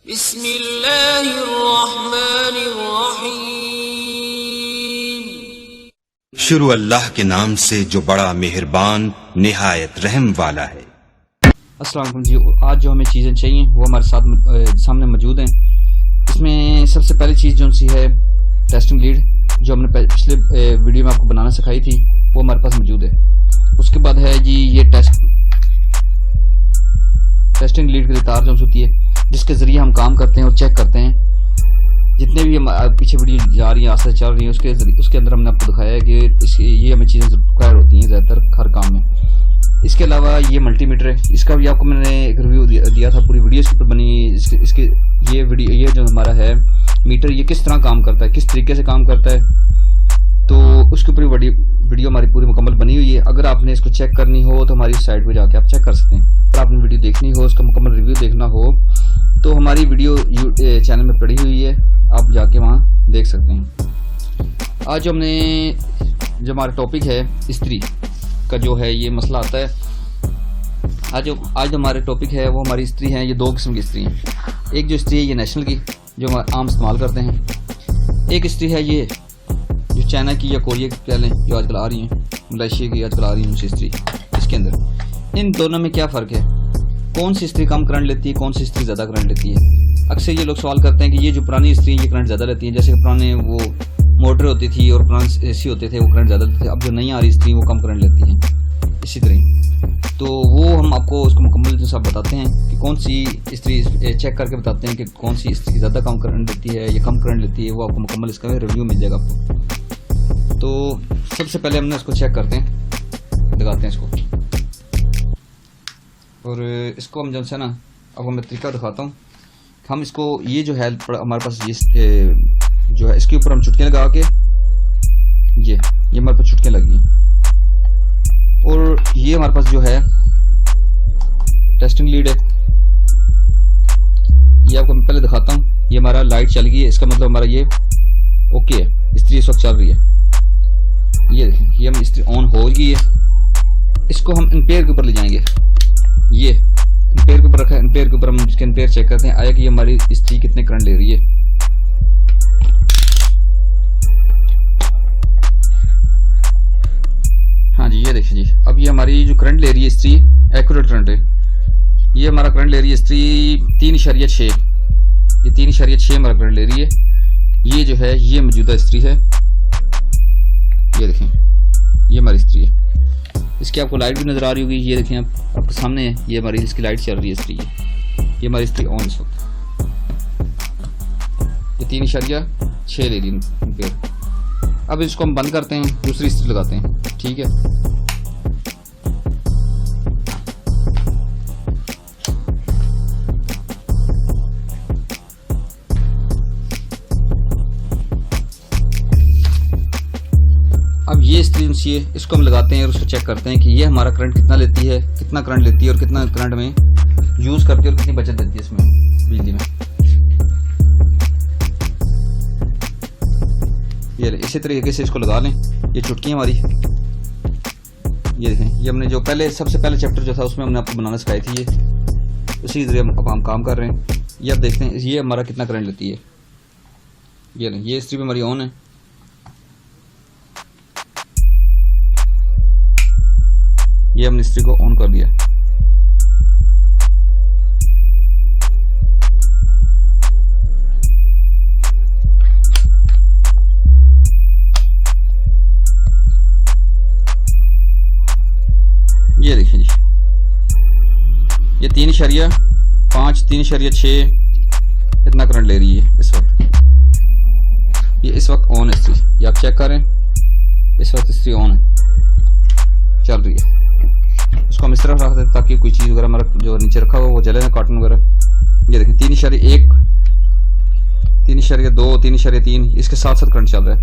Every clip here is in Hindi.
बिस्मिल्लाहिर्रहमानिर्रहीम। शुरू अल्लाह के नाम से जो बड़ा मेहरबान निहायत रहम वाला है। अस्सलाम वालेकुम जी। आज जो हमें चीज़ें चाहिए वो हमारे सामने मौजूद हैं। इसमें सबसे पहली चीज़ जो सी है टेस्टिंग लीड, जो हमने पिछले वीडियो में आपको बनाना सिखाई थी, वो हमारे पास मौजूद है। उसके बाद है जी ये टेस्टिंग लीड की तार जो होती है, जिसके ज़रिए हम काम करते हैं और चेक करते हैं। जितने भी हम पीछे वीडियो जा रही हैं, आस्ते चल रही हैं, उसके अंदर हमने आपको दिखाया है कि ये हमें चीज़ें रिक्वायर होती हैं ज़्यादातर हर काम में। इसके अलावा ये मल्टीमीटर है, इसका भी आपको मैंने एक रिव्यू दिया था, पूरी वीडियो इसके ऊपर बनी। इसके ये जो हमारा है मीटर, ये किस तरह काम करता है, किस तरीके से काम करता है, तो उसके ऊपर वीडियो हमारी पूरी मुकम्मल बनी हुई है। अगर आपने इसको चेक करनी हो तो हमारी साइट पे जाके आप चेक कर सकते हैं। अगर आपने वीडियो देखनी हो, उसका मुकम्मल रिव्यू देखना हो, तो हमारी वीडियो चैनल में पड़ी हुई है, आप जाके वहाँ देख सकते हैं। आज जो हमारा टॉपिक है इस्त्री का जो है ये मसला आता है। आज जो हमारे टॉपिक है वो हमारी इस्त्री है। ये दो किस्म की इस्त्री हैं। एक जो इस्त्री है ये नेशनल की, जो हम आम इस्तेमाल करते हैं। एक इस्त्री है ये जो चाइना की या कोरिया की कह लें, जो आजकल आ रही हैं, मलेशिया की आजकल आ रही हैं उनसे इस्त्री। इसके अंदर इन दोनों में क्या फ़र्क है, कौन सी इस्त्री कम करंट लेती है, कौन सी इस्त्री ज़्यादा करंट लेती है। अक्सर ये लोग सवाल करते हैं कि ये जो पुरानी इस्त्री ये करंट ज़्यादा लेती हैं, जैसे पुराने वो मोटर होती थी और पुराने एसी होते थे, वो करंट ज़्यादा लेते थे। अब जो नई आ रही इस्त्री वो कम करंट लेती हैं। इसी तरह तो वो हम आपको उसको मुकम्मल जो सब बताते हैं कि कौन सी इस्त्री चेक करके बताते हैं कि कौन सी इस्त्री ज़्यादा कम करंट लेती है या कम करंट लेती है। वो आपको मुकम्मल इसका रिव्यू मिल जाएगा आपको। तो सबसे पहले हमने इसको चेक करते हैं, लगाते हैं इसको, और इसको हम जो है ना, अब मैं तरीका दिखाता हूँ। हम इसको ये जो है हमारे पास ये जो है इसके ऊपर हम चुटकियाँ लगा के ये हमारे पास चुटकियाँ लगी, और ये हमारे पास जो है टेस्टिंग लीड है। ये आपको मैं पहले दिखाता हूँ। ये हमारा लाइट चल गई है, इसका मतलब हमारा ये ओके है, इस्त्री इस वक्त चल रही है। ये देखें, ये हम इस्त्री ऑन हो गई है। इसको हम एम्पेयर के ऊपर ले जाएंगे। ये एम्पेयर के ऊपर रखा है, एम्पेयर के ऊपर हम इसके एम्पेयर चेक करते हैं, आया कि ये हमारी इस्त्री कितने करंट ले रही है। हाँ जी, ये देखिए जी, अब ये हमारी जो करंट ले रही है इस्त्री एक्यूरेट करंट है। ये हमारा करंट ले रही है इस्त्री 3.6। ये 3.6 हमारा करंट ले रही है। ये जो है ये मौजूदा इस्त्री है। ये देखें, ये हमारी इस्त्री है। इसकी आपको लाइट भी नज़र आ रही होगी। ये देखें आपके सामने है, ये हमारी इसकी लाइट चल रही है इस्त्री। ये हमारी इस्त्री ऑन इस वक्त, ये 3.6 ले रही है। अब इसको हम बंद करते हैं, दूसरी इस्त्री लगाते हैं। ठीक है, अब ये इस्त्री है, इसको हम लगाते हैं और उसको चेक करते हैं कि ये हमारा करंट कितना लेती है, कितना करंट लेती है और कितना करंट में यूज़ करती है और कितनी बचत देती है इसमें बिजली में। ये इसी तरीके से इसको लगा लें। ये चुटकी हमारी, ये देखें, ये हमने जो सबसे पहले चैप्टर जो था उसमें हमने आपको बनाना सिखाई थी, ये उसी जरिए अब हम काम कर रहे हैं। ये अब देखते हैं ये हमारा कितना करंट लेती है। ये नहीं, ये इस्त्री भी हमारी ऑन है। ये हमने इस्त्री को ऑन कर दिया। ये देखिए जी, ये 3.5 3.6 इतना करंट ले रही है इस वक्त। ये इस वक्त ऑन है इस्त्री, ये आप चेक करें, इस वक्त इस्त्री ऑन है, चल रही है। इसको हम इस तरफ रख देते ताकि कोई चीज़ वगैरह हमारा जो नीचे रखा हुआ वो जले ना, कॉटन वगैरह। ये देखें 3.1 3.2 3.3 इसके साथ साथ करंट चल रहा है।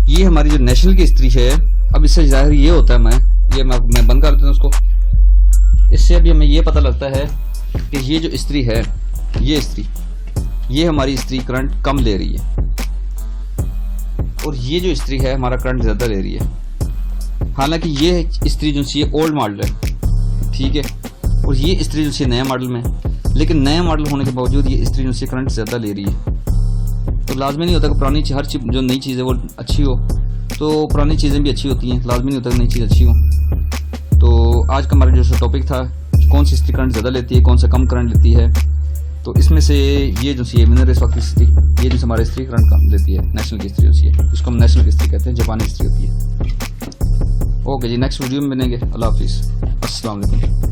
ये हमारी जो नेशनल की इस्त्री है। अब इससे जाहिर ये होता है, मैं बंद कर देता हूँ उसको। इससे अभी हमें ये पता लगता है कि ये जो इस्त्री है, ये इस्त्री, ये हमारी इस्त्री करंट कम ले रही है, और ये जो इस्त्री है हमारा करंट ज़्यादा ले रही है। हालांकि ये इस्त्री जो सी ओल्ड मॉडल है, ठीक है, और ये इस्त्री जो सी नया मॉडल में, लेकिन नया मॉडल होने के बावजूद ये इस्त्री जो करंट ज़्यादा ले रही है। तो लाजमी नहीं होता कि पुरानी हर चीज़ जो नई चीज़ है वो अच्छी हो, तो पुरानी चीज़ें भी अच्छी होती हैं, लाजमी नहीं होता कि नई चीज़ अच्छी हो। तो आज का हमारा जो टॉपिक था, कौन सी इस्त्री करंट ज़्यादा लेती है, कौन सा कम करंट लेती है, तो इसमें से ये जो सी विनर इस वक्त इस्त्री, ये जो हमारे इस्त्री करंट कम लेती है, नेशनल की इस्त्री होती है, उसको हम नेशनल की इस्त्री कहते हैं, जापानी इस्त्री होती है। ओके जी, नेक्स्ट वीडियो में मिलेंगे। अल्लाह हाफिज़, अस्सलाम वालेकुम।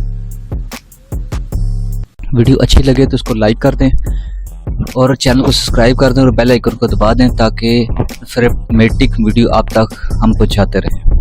वीडियो अच्छी लगे तो उसको लाइक कर दें और चैनल को सब्सक्राइब कर दें और बेल आइकन को दबा दें ताकि फिर मेटिक वीडियो आप तक हम पहुंचाते रहें।